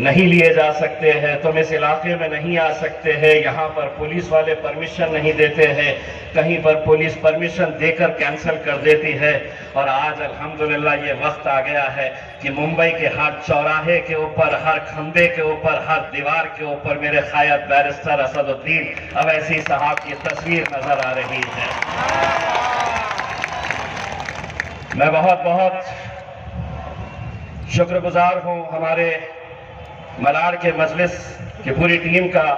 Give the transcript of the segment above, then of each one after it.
नहीं लिए जा सकते हैं, तुम इस इलाके में नहीं आ सकते हैं, यहाँ पर पुलिस वाले परमिशन नहीं देते हैं, कहीं पर पुलिस परमिशन देकर कैंसिल कर देती है। और आज अल्हम्दुलिल्लाह ये वक्त आ गया है कि मुंबई के हर चौराहे के ऊपर, हर खंबे के ऊपर, हर दीवार के ऊपर मेरे कायद बैरिस्टर असदुद्दीन अवैसी साहब की तस्वीर नजर आ रही है। मैं बहुत बहुत शुक्रगुजार हूं हमारे मलार के मजलिस की पूरी टीम का,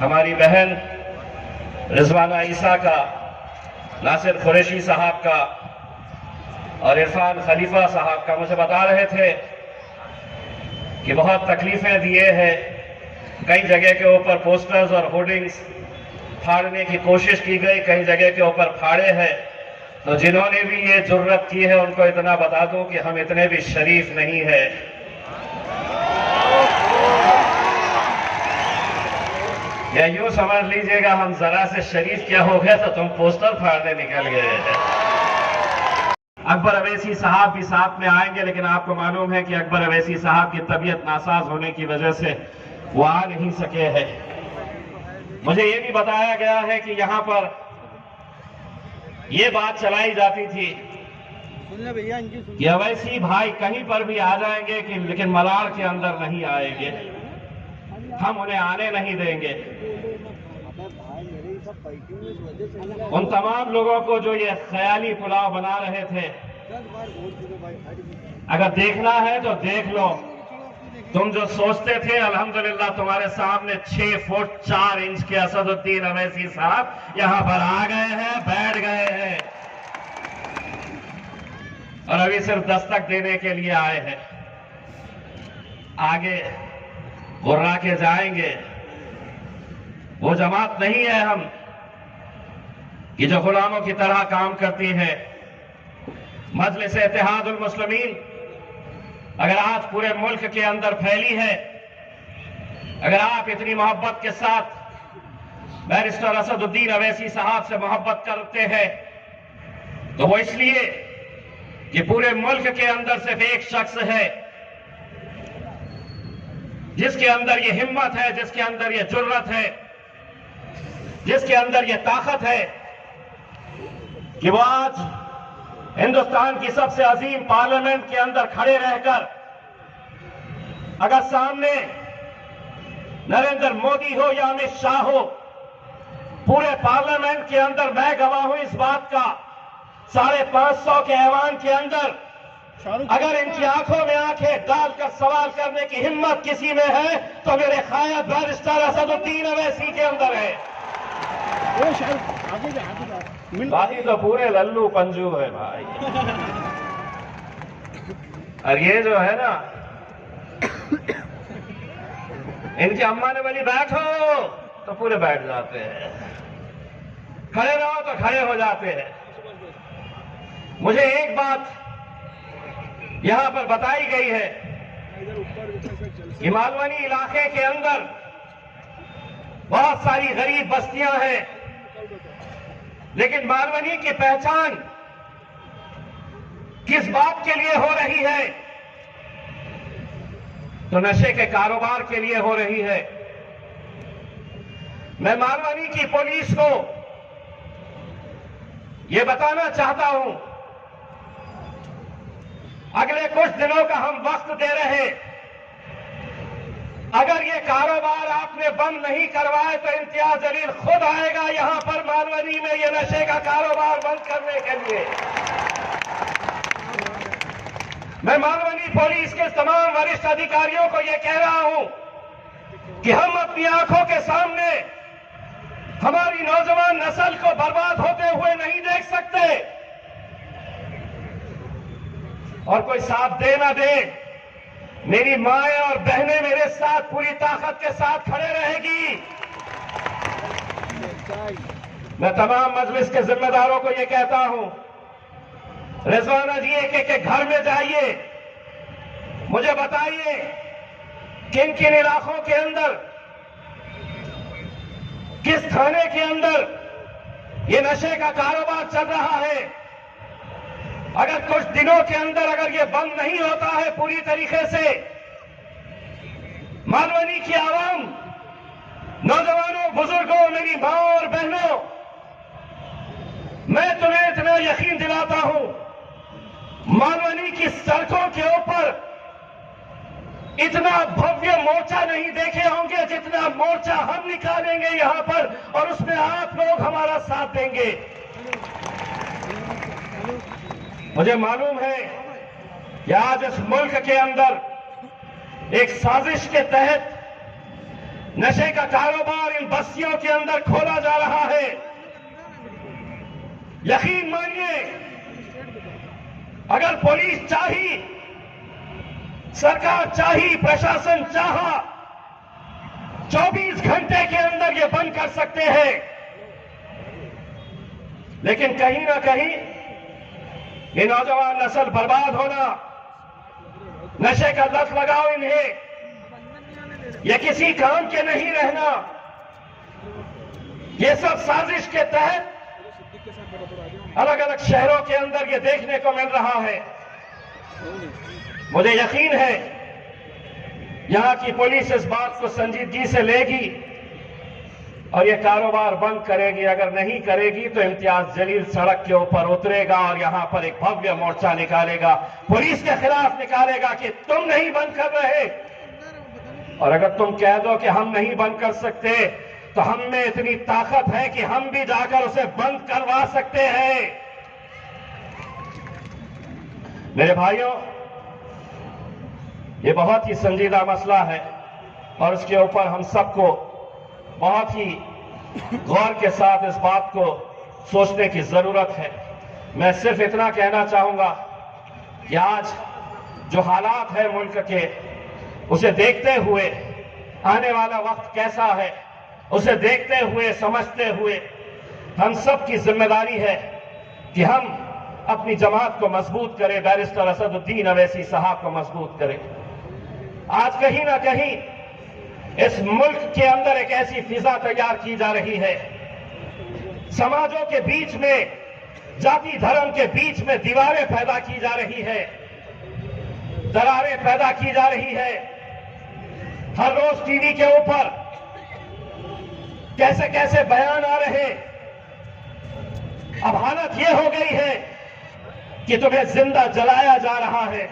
हमारी बहन रिजवाना ईसा का, नासिर कुरैशी साहब का और इरफान खलीफा साहब का। मुझे बता रहे थे कि बहुत तकलीफें दिए हैं, कई जगह के ऊपर पोस्टर्स और होर्डिंग्स फाड़ने की कोशिश की गई, कई जगह के ऊपर फाड़े हैं। तो जिन्होंने भी ये जुर्रत की है उनको इतना बता दूं कि हम इतने भी शरीफ नहीं है। या यूं समझ लीजिएगा हम जरा से शरीफ क्या हो गए तो तुम पोस्टर फाड़ने निकल गए हैं। अकबर अवैसी साहब भी साथ में आएंगे, लेकिन आपको मालूम है कि अकबर अवैसी साहब की तबीयत नासाज होने की वजह से वो आ नहीं सके हैं। मुझे ये भी बताया गया है कि यहां पर ये बात चलाई जाती थी कि अवैसी भाई कहीं पर भी आ जाएंगे कि लेकिन मलार के अंदर नहीं आएंगे, हम उन्हें आने नहीं देंगे। उन तमाम लोगों को जो ये ख्याली पुलाव बना रहे थे, अगर देखना है तो देख लो। तुम जो सोचते थे, अल्हम्दुलिल्लाह तुम्हारे सामने 6 फुट 4 इंच के असदुद्दीन अवैसी साहब यहां पर आ गए हैं, बैठ गए हैं और अभी सिर्फ दस्तक देने के लिए आए हैं। आगे गुर्रा के जाएंगे। वो जमात नहीं है हम कि जो गुलामों की तरह काम करती है। मजलिस इत्तेहादुल मुस्लिमीन अगर आज पूरे मुल्क के अंदर फैली है, अगर आप इतनी मोहब्बत के साथ बैरिस्टर असदुद्दीन अवैसी साहब से मोहब्बत करते हैं, तो वो इसलिए कि पूरे मुल्क के अंदर सिर्फ एक शख्स है जिसके अंदर ये हिम्मत है, जिसके अंदर ये जुर्रत है, जिसके अंदर ये ताकत है कि वो आज हिंदुस्तान की सबसे अजीम पार्लियामेंट के अंदर खड़े रहकर अगर सामने नरेंद्र मोदी हो या अमित शाह हो, पूरे पार्लियामेंट के अंदर मैं गवाह हूं इस बात का, 550 के ऐवान के अंदर अगर इनकी आंखों में आंखें डालकर सवाल करने की हिम्मत किसी में है तो मेरे कायद बैरिस्टर असदुद्दीन अवैसी के अंदर है। बाकी तो पूरे लल्लू पंजू है भाई। और ये जो है ना, इनकी अम्मा ने बोली बैठो तो पूरे बैठ जाते हैं, खड़े रहो तो खड़े हो जाते हैं। मुझे एक बात यहां पर बताई गई है कि मालवनी इलाके के अंदर बहुत सारी गरीब बस्तियां हैं, लेकिन मालवनी की पहचान किस बात के लिए हो रही है? तो नशे के कारोबार के लिए हो रही है। मैं मालवनी की पुलिस को यह बताना चाहता हूं, अगले कुछ दिनों का हम वक्त दे रहे, अगर ये कारोबार आपने बंद नहीं करवाए तो इम्तियाज जलील खुद आएगा यहां पर मालवनी में ये नशे का कारोबार बंद करने के लिए। मैं मालवनी पुलिस के तमाम वरिष्ठ अधिकारियों को यह कह रहा हूं कि हम अपनी आंखों के सामने हमारी नौजवान नस्ल को बर्बाद होते हुए नहीं देख सकते, और कोई साथ दे ना दे, मेरी माएं और बहनें मेरे साथ पूरी ताकत के साथ खड़े रहेगी। मैं तमाम मजलिस के जिम्मेदारों को यह कहता हूं, रिजवाना जी एक घर में जाइए, मुझे बताइए किन किन इलाकों के अंदर, किस थाने के अंदर ये नशे का कारोबार चल रहा है। अगर कुछ दिनों के अंदर अगर ये बंद नहीं होता है पूरी तरीके से, मालवनी की आवाम, नौजवानों, बुजुर्गों, मेरी मां और बहनों, मैं तुम्हें इतना यकीन दिलाता हूं, मालवनी की सड़कों के ऊपर इतना भव्य मोर्चा नहीं देखे होंगे जितना मोर्चा हम निकालेंगे यहां पर, और उसमें आप लोग हमारा साथ देंगे। मुझे मालूम है कि आज इस मुल्क के अंदर एक साजिश के तहत नशे का कारोबार इन बस्तियों के अंदर खोला जा रहा है। यकीन मानिए, अगर पुलिस चाही, सरकार चाही, प्रशासन चाहा, 24 घंटे के अंदर ये बंद कर सकते हैं। लेकिन कहीं ना कहीं ये नौजवान नस्ल बर्बाद होना, नशे का लत लगाओ इन्हें, ये किसी काम के नहीं रहना, ये सब साजिश के तहत अलग अलग शहरों के अंदर ये देखने को मिल रहा है। मुझे यकीन है यहां की पुलिस इस बात को संजीदगी से लेगी और ये कारोबार बंद करेगी। अगर नहीं करेगी तो इम्तियाज जलील सड़क के ऊपर उतरेगा और यहां पर एक भव्य मोर्चा निकालेगा, पुलिस के खिलाफ निकालेगा कि तुम नहीं बंद कर रहे। और अगर तुम कह दो कि हम नहीं बंद कर सकते, तो हम में इतनी ताकत है कि हम भी जाकर उसे बंद करवा सकते हैं। मेरे भाइयों, ये बहुत ही संजीदा मसला है और उसके ऊपर हम सबको बहुत ही गौर के साथ इस बात को सोचने की जरूरत है। मैं सिर्फ इतना कहना चाहूंगा कि आज जो हालात है मुल्क के, उसे देखते हुए, आने वाला वक्त कैसा है उसे देखते हुए, समझते हुए, हम सब की जिम्मेदारी है कि हम अपनी जमात को मजबूत करें, बैरिस्टर असदुद्दीन अवैसी साहब को मजबूत करें। आज कहीं ना कहीं इस मुल्क के अंदर एक ऐसी फिजा तैयार की जा रही है, समाजों के बीच में, जाति धर्म के बीच में दीवारें पैदा की जा रही है, दरारें पैदा की जा रही है। हर रोज टीवी के ऊपर कैसे कैसे बयान आ रहे। अब हालत यह हो गई है कि तुम्हें जिंदा जलाया जा रहा है,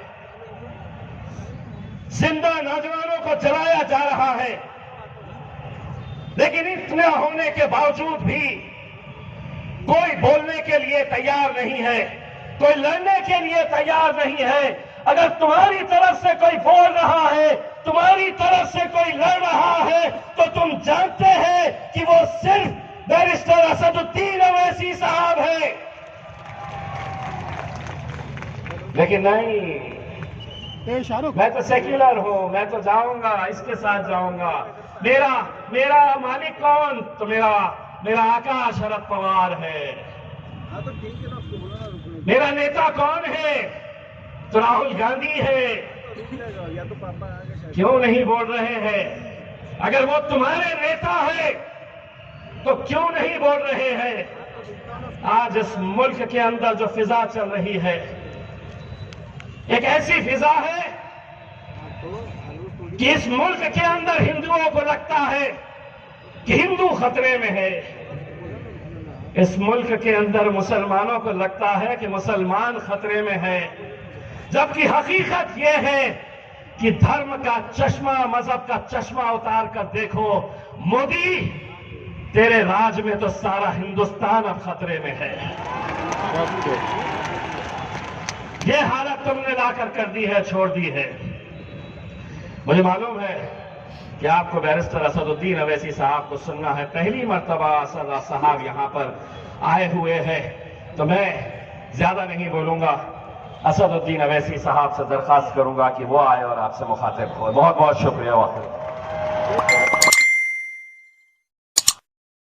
जिंदा नौजवानों को जलाया जा रहा है। लेकिन इतना होने के बावजूद भी कोई बोलने के लिए तैयार नहीं है, कोई लड़ने के लिए तैयार नहीं है। अगर तुम्हारी तरफ से कोई बोल रहा है, तुम्हारी तरफ से कोई लड़ रहा है, तो तुम जानते हैं कि वो सिर्फ बैरिस्टर असदुद्दीन अवैसी साहब है। लेकिन नहीं, मैं तो सेक्युलर हूं, मैं तो जाऊंगा, इसके साथ जाऊंगा। मेरा मालिक कौन? तो मेरा आका शरद पवार है। मेरा नेता कौन है? तो राहुल गांधी है। क्यों नहीं बोल रहे हैं? अगर वो तुम्हारे नेता है तो क्यों नहीं बोल रहे हैं? आज इस मुल्क के अंदर जो फिजा चल रही है, एक ऐसी फिजा है कि इस मुल्क के अंदर हिंदुओं को लगता है कि हिंदू खतरे में है। इस मुल्क के अंदर मुसलमानों को लगता है कि मुसलमान खतरे में है, जबकि हकीकत यह है कि धर्म का चश्मा, मजहब का चश्मा उतार कर देखो, मोदी तेरे राज में तो सारा हिंदुस्तान अब खतरे में है। यह हालत तुमने लाकर कर दी है, छोड़ दी है। मुझे मालूम है कि आपको बैरिस्टर असदुद्दीन अवैसी साहब को सुनना है। पहली मर्तबा असद साहब यहां पर आए हुए हैं, तो मैं ज्यादा नहीं बोलूंगा। असदुद्दीन अवैसी साहब से दरखास्त करूंगा कि वो आए और आपसे मुखातिब हो। बहुत बहुत शुक्रिया।